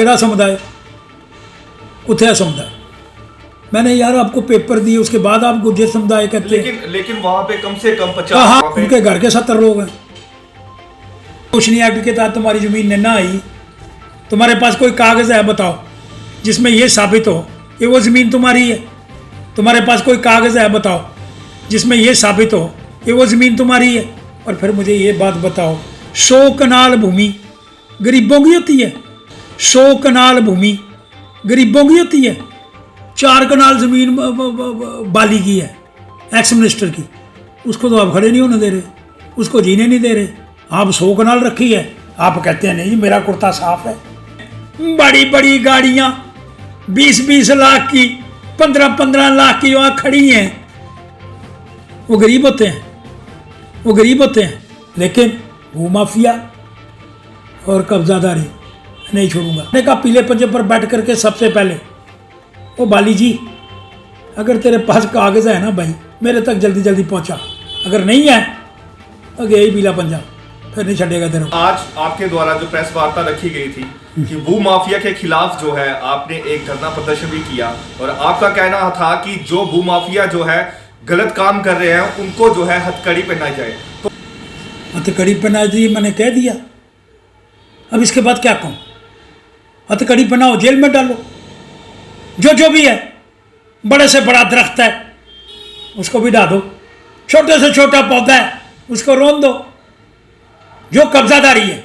केड़ा समुदाय कुत्थे है समुदाय? मैंने यार आपको पेपर दिए, उसके बाद आप गुर्जर समुदाय कहते हैं। लेकिन वहां पे कम से कम 50 हाँ, उनके घर के 70 लोग हैं। रोशनी एक्ट के तहत तुम्हारी जमीन ना आई, तुम्हारे पास कोई कागज है बताओ जिसमें यह साबित हो कि वो जमीन तुम्हारी है? तुम्हारे पास कोई कागज है बताओ जिसमें यह साबित हो कि वो जमीन तुम्हारी है? और फिर मुझे ये बात बताओ, 100 कनाल भूमि गरीबों की होती है? 100 कनाल भूमि गरीबों की होती है? 4 कनाल जमीन बाली की है, एक्स मिनिस्टर की, उसको तो आप खड़े नहीं होने दे रहे, उसको जीने नहीं दे रहे। आप 100 कनाल रखी है, आप कहते हैं नहीं मेरा कुर्ता साफ है। बड़ी बड़ी गाड़ियां 20-20 लाख की, 15-15 लाख की वहां खड़ी हैं। वो गरीब होते हैं, वो गरीब होते हैं, लेकिन भूमाफिया और कब्जादारी नहीं छोड़ूंगा। मैंने कहा पीले पंजे पर बैठ करके सबसे पहले, ओ बाली जी अगर तेरे पास कागज है ना भाई मेरे तक जल्दी जल्दी पहुंचा, अगर नहीं है तो गया ही पीला पंजा, फिर नहीं छड़ेगा तेरे को। आज आपके द्वारा जो प्रेस वार्ता रखी गई थी कि भू माफिया के खिलाफ जो है आपने एक धरना प्रदर्शन भी किया और आपका कहना था कि जो भू माफिया जो है गलत काम कर रहे हैं उनको जो है हथकड़ी पहनाई जाए। तो हथकड़ी पहनाई दी, मैंने कह दिया, अब इसके बाद क्या कहूँ? हथकड़ी पहनाओ, जेल में डालो, जो भी है। बड़े से बड़ा दरख्त है उसको भी ढा दो, छोटे से छोटा पौधा है उसको रोन दो। जो कब्जादारी है,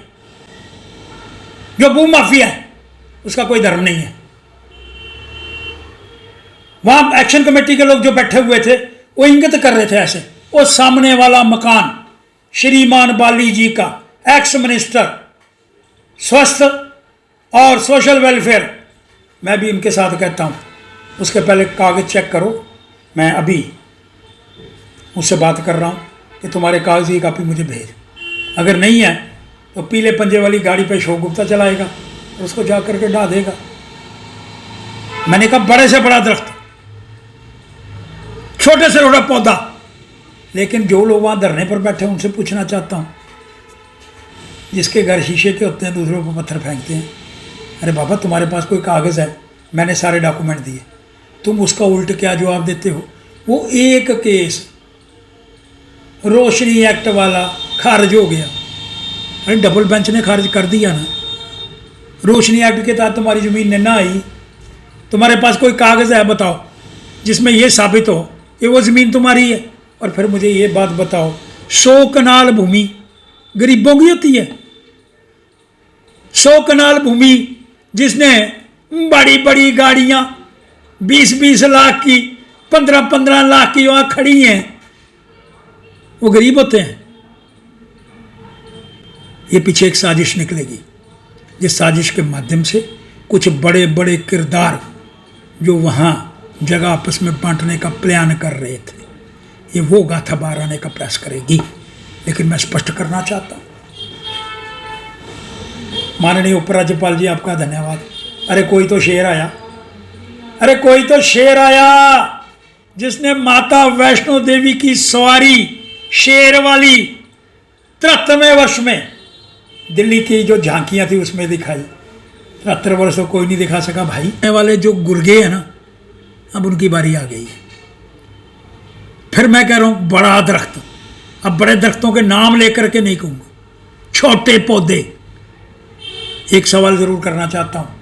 जो भू माफिया है, उसका कोई धर्म नहीं है। वहां एक्शन कमेटी के लोग जो बैठे हुए थे वो इंगित कर रहे थे ऐसे, वो सामने वाला मकान श्रीमान बाली जी का, एक्स मिनिस्टर स्वास्थ्य और सोशल वेलफेयर, मैं भी इनके साथ कहता हूँ उसके पहले कागज चेक करो। मैं अभी उससे बात कर रहा हूँ कि तुम्हारे कागज की कापी मुझे भेज, अगर नहीं है तो पीले पंजे वाली गाड़ी पे शोक गुप्ता चलाएगा और उसको जा करके ढा देगा। मैंने कहा बड़े से बड़ा दरख्त, छोटे से छोटा पौधा, लेकिन जो लोग वहाँ धरने पर बैठे हैं उनसे पूछना चाहता हूँ, जिसके घर शीशे के होते हैं दूसरों को पत्थर फेंकते हैं, अरे बाबा तुम्हारे पास कोई कागज़ है, मैंने सारे डॉक्यूमेंट दिए, तुम उसका उल्ट क्या जवाब देते हो? वो एक केस रोशनी एक्ट वाला खारिज हो गया, अरे डबल बेंच ने खारिज कर दिया ना। रोशनी एक्ट के तहत तुम्हारी ज़मीन ना आई, तुम्हारे पास कोई कागज़ है बताओ जिसमें यह साबित हो कि वो ज़मीन तुम्हारी है? और फिर मुझे ये बात बताओ, 100 कनाल भूमि गरीबों की होती है? 100 कनाल भूमि जिसने बड़ी बड़ी गाड़ियां 20-20 लाख की, 15-15 लाख की वहां खड़ी हैं, वो गरीब होते हैं? ये पीछे एक साजिश निकलेगी, जिस साजिश के माध्यम से कुछ बड़े बड़े किरदार जो वहां जगह आपस में बांटने का प्लान कर रहे थे, ये वो गाथा बाहर आने का प्रयास करेगी। लेकिन मैं स्पष्ट करना चाहता हूँ, माननीय उपराज्यपाल जी आपका धन्यवाद। अरे कोई तो शेर आया, अरे कोई तो शेर आया जिसने माता वैष्णो देवी की सवारी शेर वाली 73वें वर्ष में दिल्ली की जो झांकियां थी उसमें दिखाई। 73 वर्ष तो कोई नहीं दिखा सका भाई। आने वाले जो गुर्गे हैं ना, अब उनकी बारी आ गई है। फिर मैं कह रहा हूँ बड़ा दरख्त, अब बड़े दरख्तों के नाम लेकर के नहीं कहूँगा, छोटे पौधे। एक सवाल ज़रूर करना चाहता हूँ,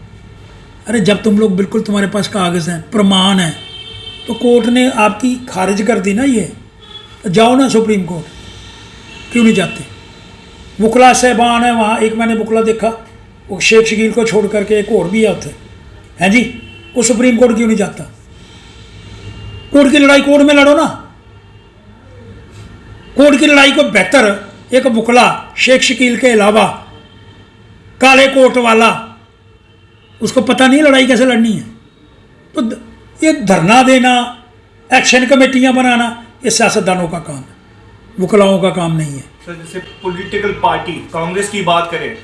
अरे जब तुम लोग बिल्कुल तुम्हारे पास कागज़ हैं, प्रमाण है, तो कोर्ट ने आपकी खारिज कर दी ना, ये तो जाओ ना सुप्रीम कोर्ट, क्यों नहीं जाते? बुकला साहबान है वहाँ, एक मैंने बुकला देखा, वो शेख शकील को छोड़ करके एक और भी है उसे, हैं जी, वो सुप्रीम कोर्ट क्यों नहीं जाता? कोर्ट की लड़ाई कोर्ट में लड़ो ना। कोर्ट की लड़ाई को बेहतर एक बुकला शेख शकील के अलावा काले कोट वाला, उसको पता नहीं लड़ाई कैसे लड़नी है। तो ये धरना देना, एक्शन कमेटियां बनाना, ये सियासतदानों का काम है, वकलाओं का काम नहीं है। सर जैसे पॉलिटिकल पार्टी कांग्रेस की बात करें,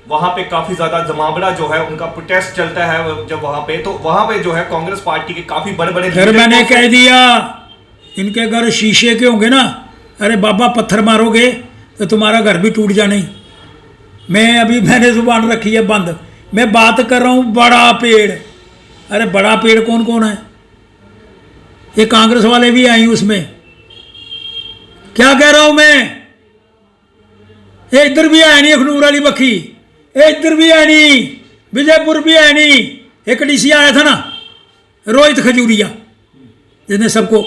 वहां पे काफी ज्यादा जमावड़ा जो है उनका प्रोटेस्ट चलता है जब वहां पे, तो वहां पे जो है कांग्रेस पार्टी के काफी बड़े बड़े, फिर मैंने कह दिया इनके घर शीशे के होंगे ना, अरे बाबा पत्थर मारोगे तो तुम्हारा घर भी टूट जाने। मैंने जुबान रखी है बंद मैं बात कर रहा हूं बड़ा पेड़। अरे बड़ा पेड़ कौन कौन है? ये कांग्रेस वाले भी आई उसमें। क्या कह रहा हूं मैं? ये इधर भी है नहीं अखनूर वाली बखी, ये इधर भी है नहीं, विजयपुर भी है नहीं। एक डीसी आया था ना रोहित खजूरिया, जिसने सबको,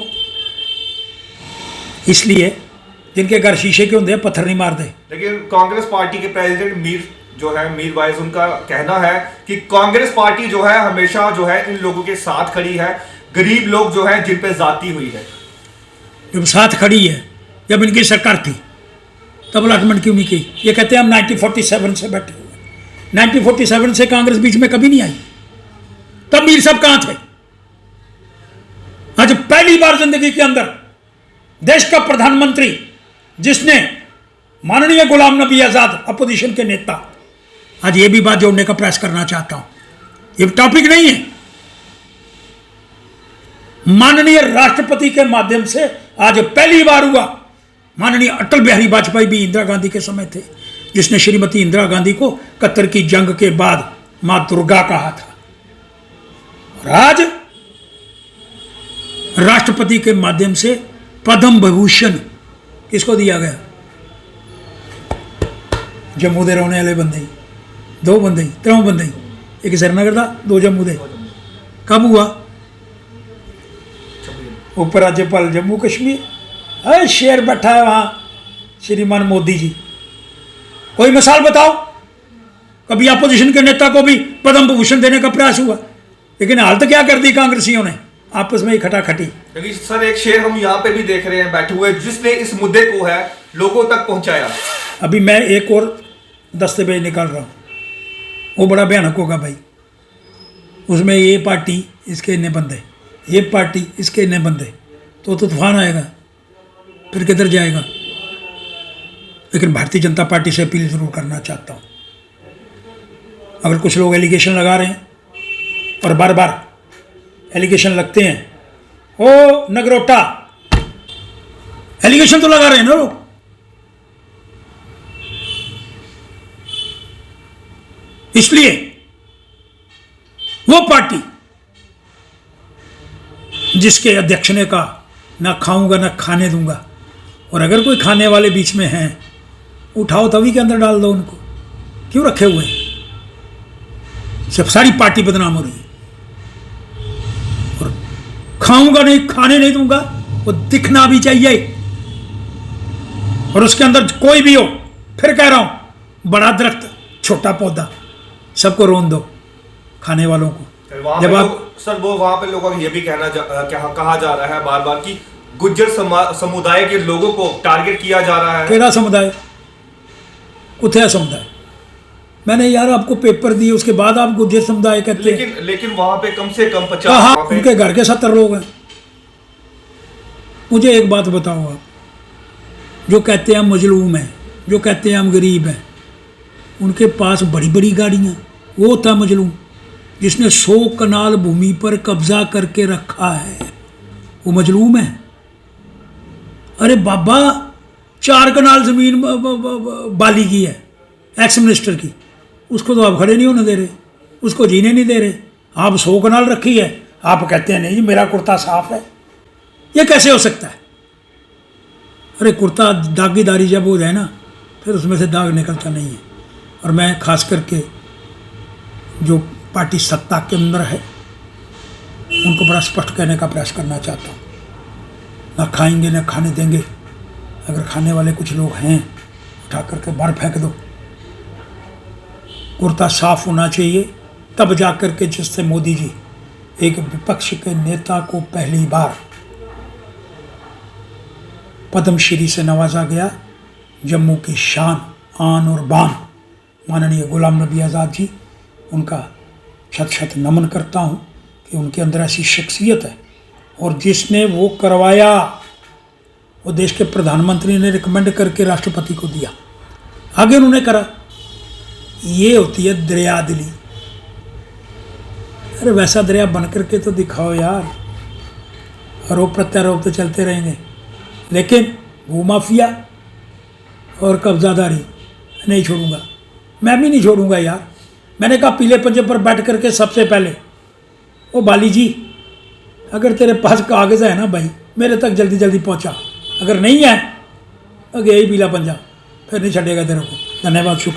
इसलिए जिनके घर शीशे के होंगे पत्थर नहीं मारते। लेकिन कांग्रेस पार्टी के प्रेसिडेंट मीर वाइज उनका कहना है कि कांग्रेस पार्टी जो है हमेशा जो है इन लोगों के साथ खड़ी है, गरीब लोग जो है जिन पे जाती हुई है। जब साथ खड़ी है, जब इनकी सरकार थी तब अलॉटमेंट क्यों नहीं की? ये कहते हैं हम 1947 से बैठे हुए। 1947 से कांग्रेस बीच में कभी नहीं आई। तब मीर साहब कहां थे? आज पहली बार जिंदगी के अंदर देश का प्रधानमंत्री, जिसने माननीय गुलाम नबी आजाद अपोजिशन के नेता, आज ये भी बात जोड़ने का प्रयास करना चाहता हूं, ये टॉपिक नहीं है। माननीय राष्ट्रपति के माध्यम से आज पहली बार हुआ। माननीय अटल बिहारी वाजपेयी भी इंदिरा गांधी के समय थे, जिसने श्रीमती इंदिरा गांधी को 71 की जंग के बाद मां दुर्गा कहा था। और आज राष्ट्रपति के माध्यम से पद्म विभूषण किसको दिया गया? जम्मू दे रौने वाले बंदे, 2 बंदे, 3 बंदे, एक श्रीनगर का, 2 जम्मू दे। कब हुआ? उप राज्यपाल जम्मू कश्मीर, अरे शेर बैठा है वहां श्रीमान मोदी जी। कोई मिसाल बताओ, कभी अपोजिशन के नेता को भी पद्म विभूषण देने का प्रयास हुआ? लेकिन हालत क्या कर दी कांग्रेसियों ने? आपस में ही खटाखटी। लेकिन सर एक शेर हम यहाँ पे भी देख रहे हैं बैठे हुए, जिसने इस मुद्दे को है लोगों तक पहुंचाया। अभी मैं एक और दस्तावेज निकाल रहा हूँ, वो बड़ा भयानक होगा भाई। उसमें ये पार्टी इसके इतने बंदे, ये पार्टी इसके इतने बंदे, तो तूफान आएगा, फिर किधर जाएगा? लेकिन भारतीय जनता पार्टी से अपील जरूर करना चाहता हूँ, अगर कुछ लोग एलिगेशन लगा रहे हैं और बार बार एलिगेशन लगते हैं, ओ नगरोटा एलिगेशन तो लगा रहे हैं ना लोग, इसलिए वो पार्टी जिसके अध्यक्ष ने कहा ना खाऊंगा ना खाने दूंगा, और अगर कोई खाने वाले बीच में हैं उठाओ तवी के अंदर डाल दो उनको, क्यों रखे हुए हैं? सब सारी पार्टी बदनाम हो रही है। और खाऊंगा नहीं खाने नहीं दूंगा वो दिखना भी चाहिए, और उसके अंदर कोई भी हो, फिर कह रहा हूं बड़ा दरख्त छोटा पौधा सबको रोन दो खाने वालों को। जब आप सर वो वहां पे लोगों को ये भी कहा जा रहा है बार बार कि गुज्जर समुदाय के लोगों को टारगेट किया जा रहा है। केड़ा समुदाय? कुत्ते है समुदाय? मैंने यार आपको पेपर दिए, उसके बाद आप गुज्जर समुदाय कहते हैं। लेकिन वहां पे कम से कम 50 हाँ, उनके घर के 70 लोग हैं। मुझे एक बात बताओ, आप जो कहते हैं हम मजलूम हैं, जो कहते हैं हम गरीब हैं, उनके पास बड़ी बड़ी गाड़ियाँ, वो होता है मजलूम। जिसने 100 कनाल भूमि पर कब्जा करके रखा है वो मजलूम है। अरे बाबा 4 कनाल जमीन बाली की है एक्स मिनिस्टर की, उसको तो आप खड़े नहीं होने दे रहे, उसको जीने नहीं दे रहे। आप 100 कनाल रखी है, आप कहते हैं नहीं जी मेरा कुर्ता साफ है। ये कैसे हो सकता है? अरे कुर्ता दागीदारी जब हो जाए ना, फिर उसमें से दाग निकलता नहीं है। और मैं खास करके जो पार्टी सत्ता के अंदर है उनको बड़ा स्पष्ट कहने का प्रयास करना चाहता हूँ, ना खाएंगे ना खाने देंगे। अगर खाने वाले कुछ लोग हैं उठा करके बाहर फेंक दो। कुर्ता साफ होना चाहिए, तब जा कर के जिससे मोदी जी एक विपक्ष के नेता को पहली बार पद्मश्री से नवाजा गया। जम्मू की शान आन और बान माननीय गुलाम नबी आज़ाद जी, उनका शत शत नमन करता हूँ कि उनके अंदर ऐसी शख्सियत है। और जिसने वो करवाया वो देश के प्रधानमंत्री ने रिकमेंड करके राष्ट्रपति को दिया, आगे उन्होंने करा। ये होती है दरिया दिली। अरे वैसा दरिया बन करके तो दिखाओ यार। आरोप प्रत्यारोप तो चलते रहेंगे, लेकिन भूमाफिया और कब्जादारी नहीं छोड़ूंगा, मैं भी नहीं छोड़ूंगा यार। मैंने कहा पीले पंजे पर बैठ करके सबसे पहले, ओ बाली जी, अगर तेरे पास कागज़ है ना भाई, मेरे तक जल्दी जल्दी पहुंचा, अगर नहीं है तो गया ही पीला पंजा, फिर नहीं छड़ेगा तेरे को। धन्यवाद, शुक्रिया।